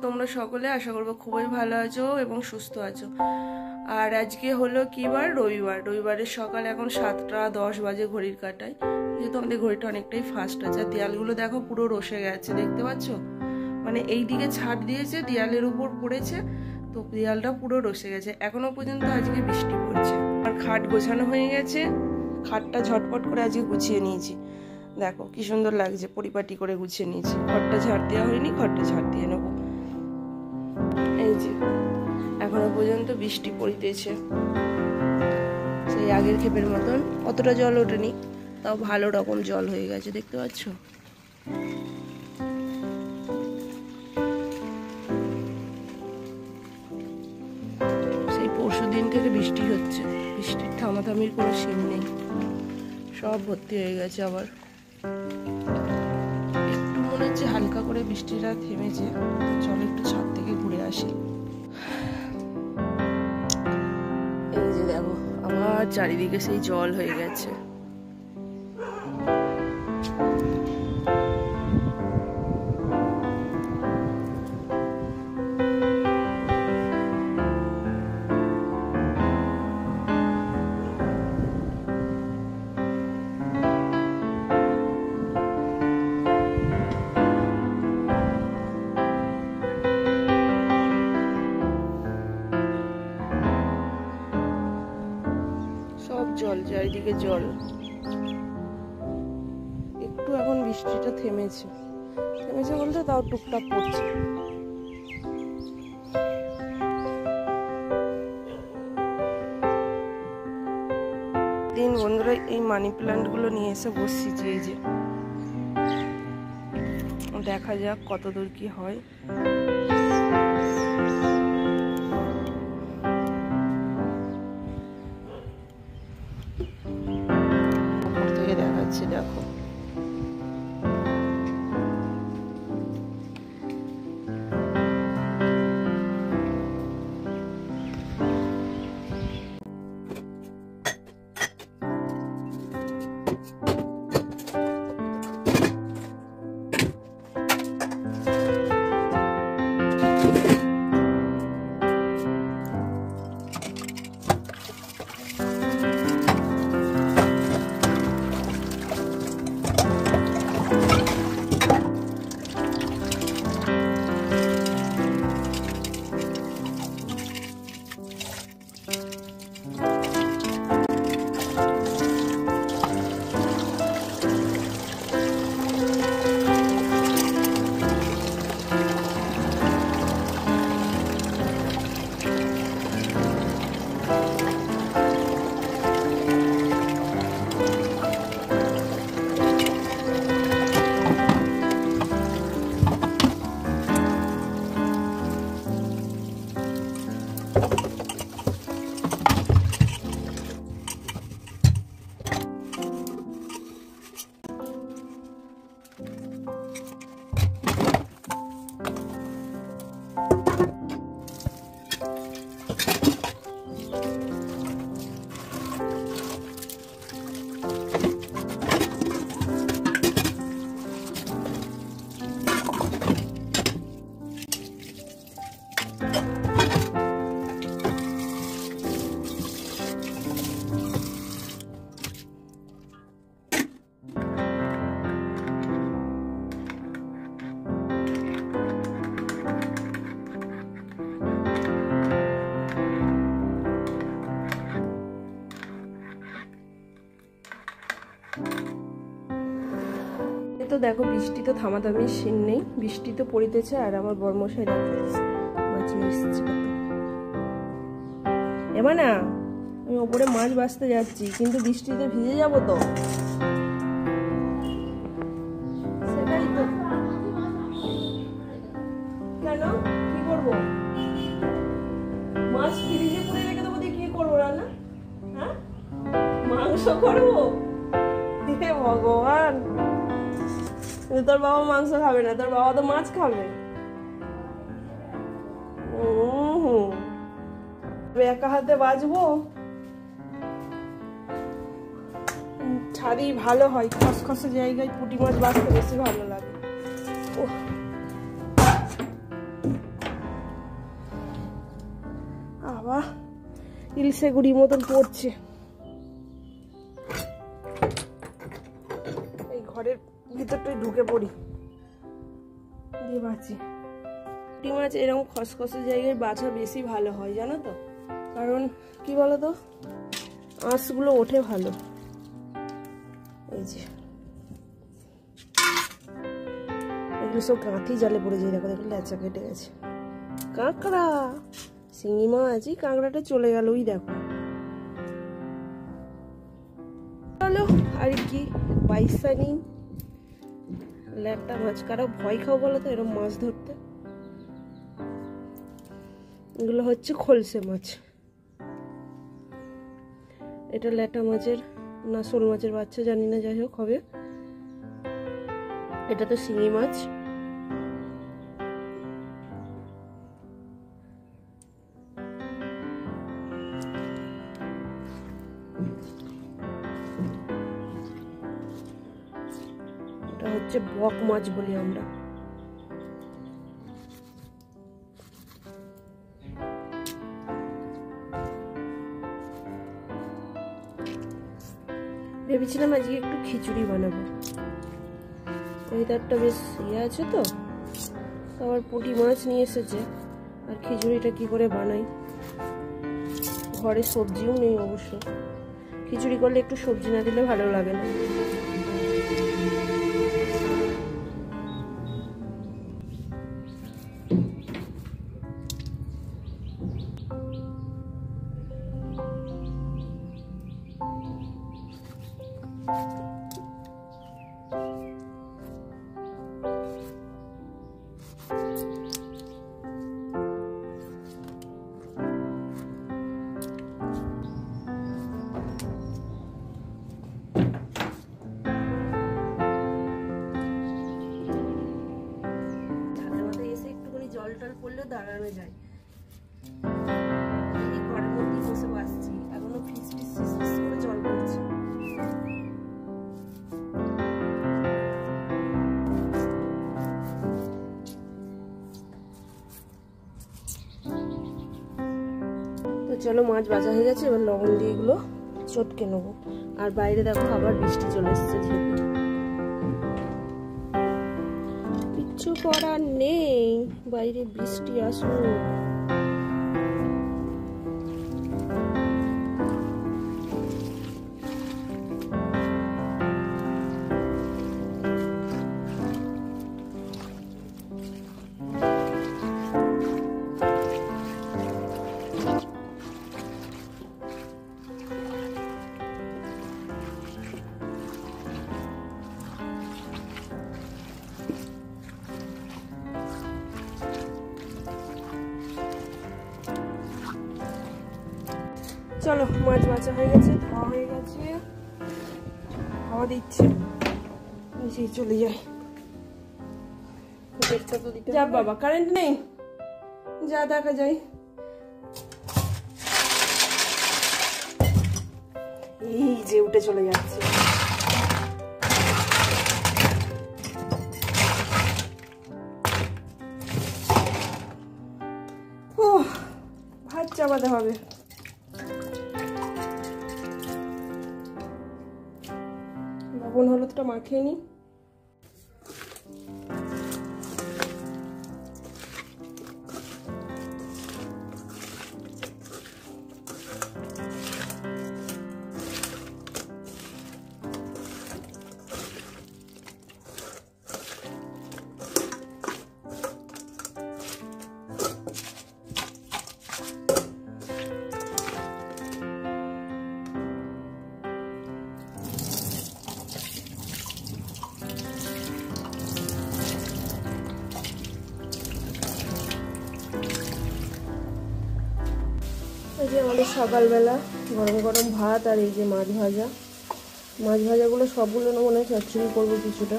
তোমরা সকলে? আশা করবো খুবই ভালো আছো এবং সুস্থ আছো। আর আজকে হলো কি বার? রবিবার। রবিবারের সকাল এখন 7টা 10 বাজে ঘড়ির কাঁটায়, যেহেতু আমাদের ঘড়িটা অনেকটাই ফাস্ট আছে। আর দেয়ালগুলো দেখো পুরো রসে গেছে, দেখতে পাচ্ছ? মানে এই দিকে ছাদ দিয়েছে, দেয়ালের উপর পড়েছে, তো দেয়ালটা পুরো রসে গেছে। এখনো পর্যন্ত আজকে বৃষ্টি পড়ছে। আর খাট গোছানো হয়ে গেছে, খাটটা ঝটপট করে আজকে গুছিয়ে নিয়েছি। দেখো কি সুন্দর লাগছে, পরিপাটি করে গুছিয়ে নিয়েছি। ঘরটা ঝাড় দেওয়া হয়নি, ঘরটা ঝাড় দিয়ে নেবো। এই যে এখনো পর্যন্ত বৃষ্টি পড়িতেছে, সেই আগের ক্ষেপের মতন। অতটা জল ওঠেনি, তাও ভালো রকম জল হয়ে গেছে, দেখতে পাচ্ছ? সেই পরশুদিন থেকে বৃষ্টি হচ্ছে, বৃষ্টির থামাথামির কোনো সীম নেই, সব ভর্তি হয়ে গেছে। আবার একটু মনে হচ্ছে হালকা করে বৃষ্টিটা থেমেছে, চলো একটু ছাদ থেকে ঘুরে আসি। এই যে দেখো আবার চারিদিকে সেই জল হয়ে গেছে। জল, চারিদিকে জল। একটু এখন বৃষ্টিটা থেমেছে, থেমেছে বলতে তাও টুকটাক পড়ছে। দিন বন্ধুরা এই মানি প্ল্যান্ট গুলো নিয়ে এসে বসছি। এই যে দেখা যাক কতদূর কি হয়। দেখাচ্ছি দেখো, তো দেখো বৃষ্টি তো থামাথামির সীন নেই, বৃষ্টি তো পড়িতেছে। আর আমার বরমশাই মাছ নিয়ে এসেছে। এবার না আমি ওপরে মাছ বাছতে যাচ্ছি, কিন্তু বৃষ্টিতে ভিজে যাবো তো, সেটাই তো। কেন কি করবো? মাছ ফ্রিজে পুড়ে রেখে দেবো, দিয়ে কি করবো? রান্না? হ্যাঁ, মাংস করবো? হে ভগবান, তোর বাবা মাংস খাবে না, তোর বাবা তো মাছ খাবে। একা হাতে বাজবো, ছাড়ি ভালো হয়, খসখসে জায়গায় পুঁটি মাছ বাজতে বেশি ভালো লাগে। ইলশে গুড়ি মতন পড়ছে। এই ঘরের ভিতরটাই ঢুকে পড়ি দিয়ে বাঁচি। পুঁটি মাছ এরকম খসখসে জায়গায় বাছা বেশি ভালো হয় জানো তো, কারণ কি বলতো আঁশগুলো ওঠে ভালো। এই যে এগুলো সব গাঁথি জালে পড়ে যায়, দেখো দেখো লেচা কেটে গেছে। কাঁকড়া, শিঙি মাছ, এই কাঁকড়াটা চলে গেল, ওই দেখো। চলো আর কি পয়সা নেই, ল্যাটা মাছ কারো ভয় খাও বলো তো এরকম মাছ ধরতে। এগুলো হচ্ছে খলসে মাছ, এটা ল্যাটা মাছের না শোল মাছের বাচ্চা জানি না, যাই হোক হবে। এটা তো শিঙি মাছ। এটা হচ্ছে বক মাছ বলি আমরা। ভেবেছিলাম আজকে একটু খিচুড়ি বানাবো, ওয়েদারটা বেশ ইয়ে আছে তো, আবার পুঁটি মাছ নিয়ে এসেছে। আর খিচুড়িটা কি করে বানাই, ঘরে সবজিও নেই অবশ্য। খিচুড়ি করলে একটু সবজি না দিলে ভালো লাগে না। জল টল পড়লেও দাঁড়ানো যায়। এই ঘরের মধ্যে বসে আসছি, এখনো ফিস ফিস ফিস ফিস করে জল পড়ছে। তো চলো মাছ ভাজা হয়ে গেছে, এবার লবণ দিয়ে এগুলো চটকে নেবো। আর বাইরে দেখো আবার বৃষ্টি চলে এসেছে, ঝেঁপে কিছু করার নেই, বাইরে বৃষ্টি আসুক। চলো মাছ ভাজা হয়ে গেছে, ধোয়া হয়ে গেছে, হাওয়া দিচ্ছে, নিচে চলে যাই। যা বাবা কারেন্ট নেই, যা দেখা যায়। এই যে উঠে চলে যাচ্ছে। ও ভাত চাপাতে হবে। লবণ হলুদটা মাখিয়ে নিই। এই যে আমাদের সকালবেলা গরম গরম ভাত আর এই যে মাছ ভাজা। মাছ ভাজাগুলো সবগুলো মনে হয় চচ্চড়ি করবো কিছুটা।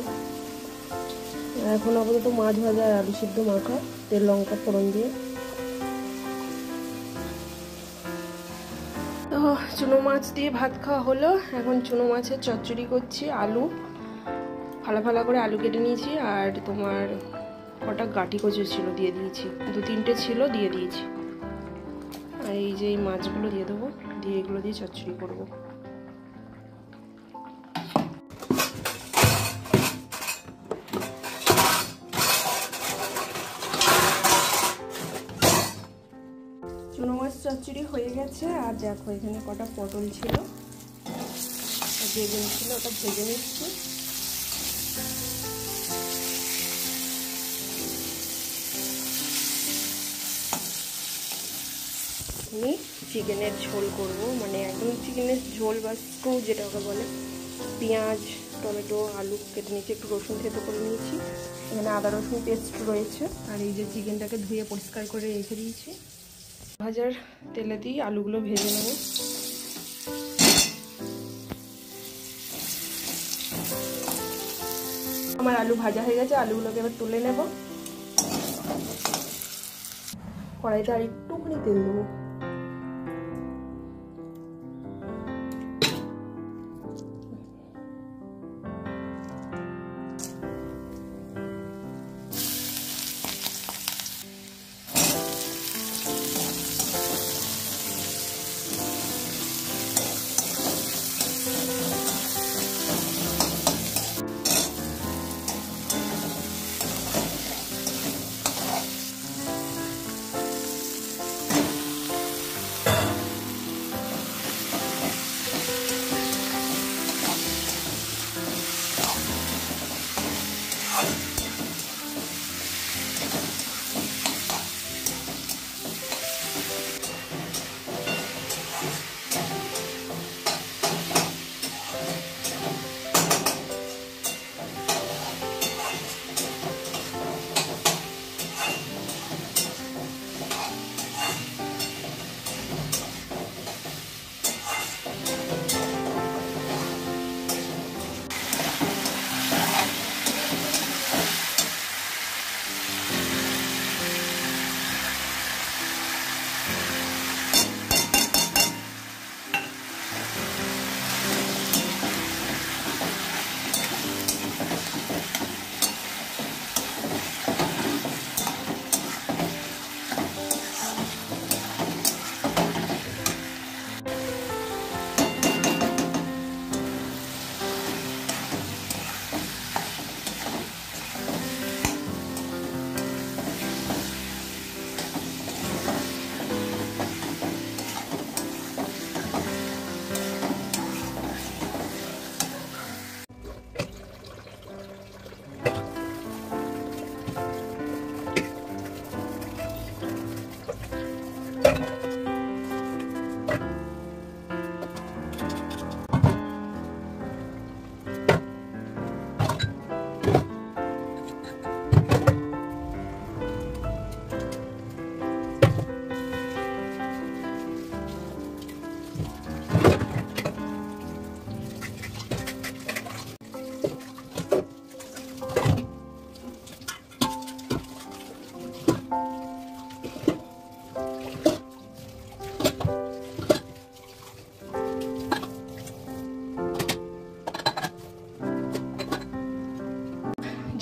এখন আপাতত মাছ ভাজা আর আলু সিদ্ধ মাখা, তেল লঙ্কা ফোড়ন দিয়ে। তো চুনো মাছ দিয়ে ভাত খাওয়া হলো। এখন চুনো মাছের চচ্চড়ি করছি। আলু ফালা ফালা করে আলু কেটে নিয়েছি, আর তোমার কটা গাটি কচু ছিল দিয়ে দিয়েছি, 2-3টে ছিল দিয়ে দিয়েছি। আর তাই এই যে এই মাছগুলো দিয়ে দেবো, দিয়ে এগুলো দিয়ে চচ্চড়ি করবো। চুনো মাছ চচ্চড়ি হয়ে গেছে। আর দেখো এখানে কটা পটল ছিল, বেগুন ছিল, ওটা ভেজে নিচ্ছি। আমি চিকেনের ঝোল করব, মানে একদম চিকেনের ঝোল বা স্টু যেটা ওকে বলে। পেঁয়াজ, টমেটো, আলু কেটে নিয়েছি, একটু রসুন থেতো করে নিয়েছি, এখানে আদা রসুন পেস্ট রয়েছে। আর এই যে চিকেনটাকে ধুয়ে পরিষ্কার করে রেখে দিয়েছি। ভাজার তেলে দিয়ে আলুগুলো ভেজে নেব। আমার আলু ভাজা হয়ে গেছে, আলুগুলোকে এবার তুলে নেব। কড়াইতে আর একটুখানি তেল দেবো।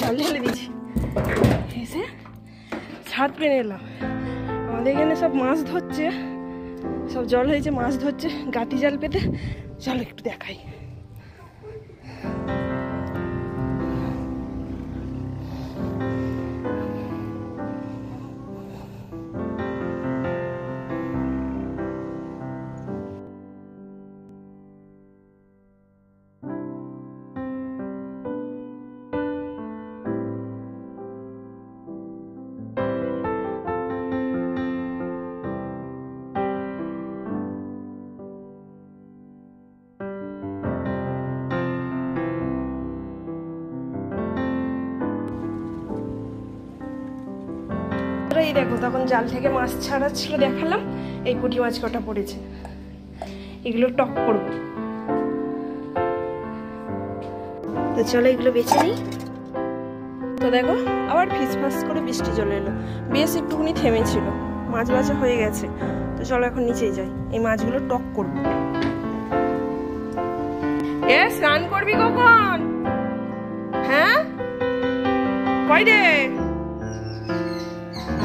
জল ঢেলে দিয়েছি, এসে ছাদ পেরে এলাম। আমাদের এখানে সব মাছ ধরছে, সব জল হয়েছে, মাছ ধরছে গাতি জাল পেতে। চল একটু দেখাই। এই দেখো, তখন জাল থেকে মাছ ছাড়াচ্ছিল, দেখালাম। এই পুঁটি মাছ কটা পড়েছে, এগুলো টক করব। তো চলো এগুলো বেছে নিই। তো দেখো আবার ফিস ফাস করে বৃষ্টি চলে এলো, বেশ একটুখানি থেমেছিল, মাছ বাছা হয়ে গেছে। তো চলো এখন নিচেই যাই, এই মাছগুলো টক করব। এ স্নান করবি কখন? হ্যাঁ কই রে,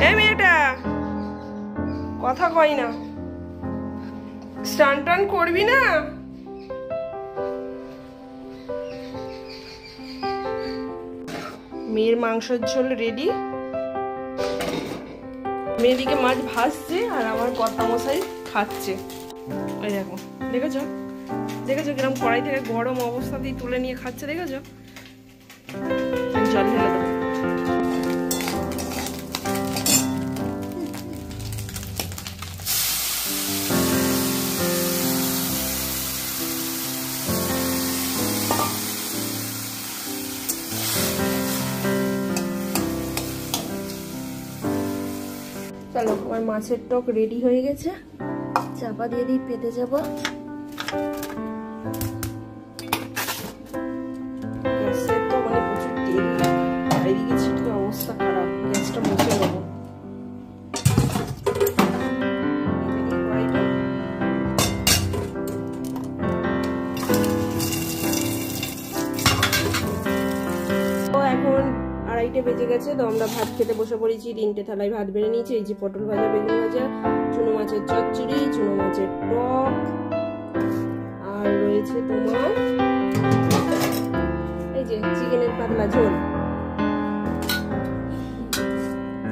এই মেয়েটা কথা কয় না। স্টান টান করবি না? মেয়ের মাংসের ঝোল রেডি। মেয়েদিকে মাছ ভাজছে আর আমার কর্তামশাই খাচ্ছে। ওই দেখো, দেখেছো দেখেছো কিরম কড়াই থেকে গরম অবস্থাতেই তুলে নিয়ে খাচ্ছে, দেখেছো? জল ঢেলে দেবো। চলো, আমার মাছের টক রেডি হয়ে গেছে, চাপা দিয়ে দিই, পেতে যাবো। গ্যাসের তো মানে প্রচুর তেল বাইরে গেছে, কি অবস্থা খারাপ। গ্যাসটা মুছে নেবো। এখন 2:30 বেজে গেছে, তো আমরা ভাত খেতে বসে পড়েছি। 3টে থালায় ভাত বেড়ে নিয়েছি। এই যে পটল ভাজা, বেগুন ভাজা, চুনো মাছের চচ্চড়ি, চুনো মাছের টক, আর রয়েছে তোমার এই যে চিকেনের পাতলা ঝোল।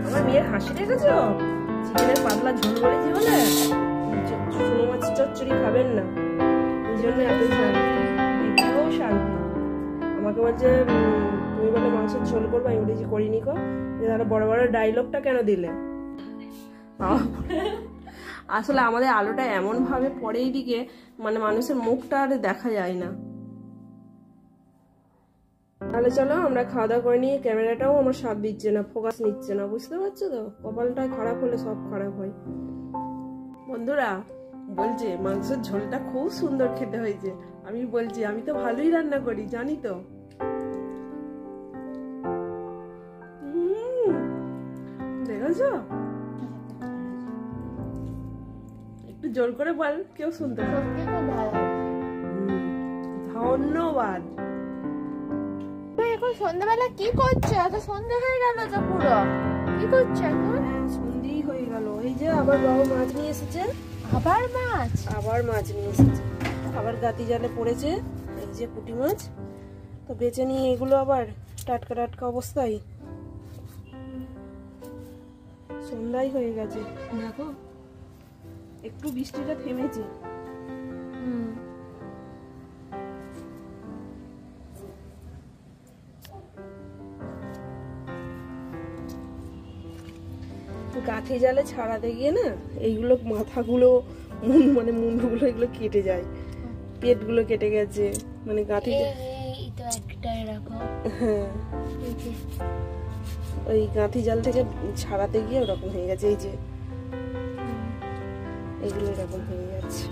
আমার মেয়ের হাসি দেখেছো? চিকেনের পাতলা ঝোল বলেছি বলে চুনো মাছের চচ্চড়ি খাবেন না, এই জন্য এত শান্তি। শান্তি আমাকে বলছে তুমি বলে মাংসের ঝোল করবো, আমি বলেছি করিনি কো। তাহলে বড় বড় ডায়লগটা কেন দিলে? আসলে আমাদের আলোটা এমন ভাবে পড়ে এইদিকে, মানে মানুষের মুখটা আর দেখা যায় না। তাহলে চলো আমরা খাওয়া দাওয়া করে নিয়ে, ক্যামেরাটাও আমার সাথ দিচ্ছে না, ফোকাস নিচ্ছে না, বুঝতে পারছো তো? কপালটা খারাপ হলে সব খারাপ হয়। বন্ধুরা বলছে মাংসের ঝোলটা খুব সুন্দর খেতে হয়েছে। আমি বলছি আমি তো ভালোই রান্না করি, জানি তো। দেখেছো? একটু জোর করে বল, কেউ শুনতে পাবে। ধন্যবাদ। এখন সন্ধ্যাবেলা কি করছো? এত সন্ধ্যা হয়ে গেল তো পুরো। কি করছো এখন? সন্ধ্যেই হয়ে গেল। এই যে আবার বাবা মাছ নিয়ে এসেছে। আবার মাছ? আবার মাছ নিয়ে এসেছে, আবার গাতি জালে পড়েছে। এই যে পুঁটি মাছ, তো বেঁচে নিয়ে এগুলো আবার টাটকা টাটকা অবস্থায়। সন্ধ্যাই হয়ে গেছে, দেখো একটু বৃষ্টিটা থেমেছে। গাঠি জালে ছাড়াতে গিয়ে না এইগুলো মাথাগুলো মানে মুন্ডুগুলো এগুলো কেটে যায়, পেটগুলো কেটে গেছে, মানে গাঠি। হ্যাঁ, ওই গাঁথি জাল থেকে ছাড়াতে গিয়ে ওরকম হয়ে গেছে। এই যে এগুলো এরকম হয়ে যাচ্ছে।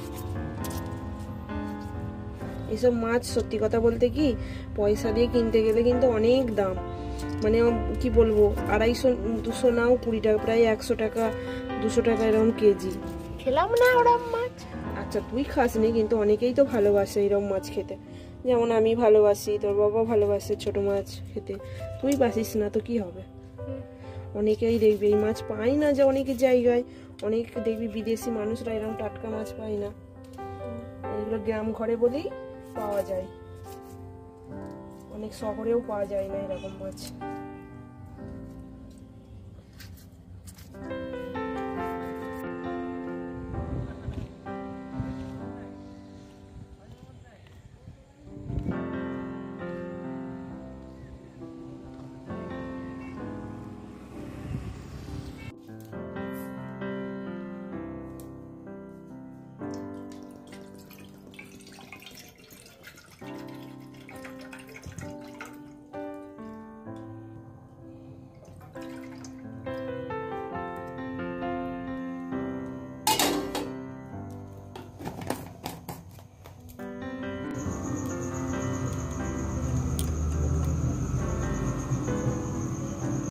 এইসব মাছ সত্যি কথা বলতে কি পয়সা দিয়ে কিনতে গেলে কিন্তু অনেক দাম, মানে কি বলবো 250-200 নাও 20 টাকা, প্রায় 100 টাকা 200 টাকা এরকম কেজি। খেলাম না ওরম মাছ। আচ্ছা তুই খাসনি, কিন্তু অনেকেই তো ভালোবাসে এরকম মাছ খেতে। যেমন আমি ভালোবাসি, তোর বাবা ভালোবাসে ছোট মাছ খেতে, তুই বাসিস না তো কি হবে? অনেকেই দেখবি এই মাছ পায় না, যে অনেক জায়গায় অনেক দেখবি বিদেশি মানুষরা এরকম টাটকা মাছ পায় না। এগুলো গ্রাম ঘরে বলেই পাওয়া যায়, অনেক শহরেও পাওয়া যায় না এরকম মাছ।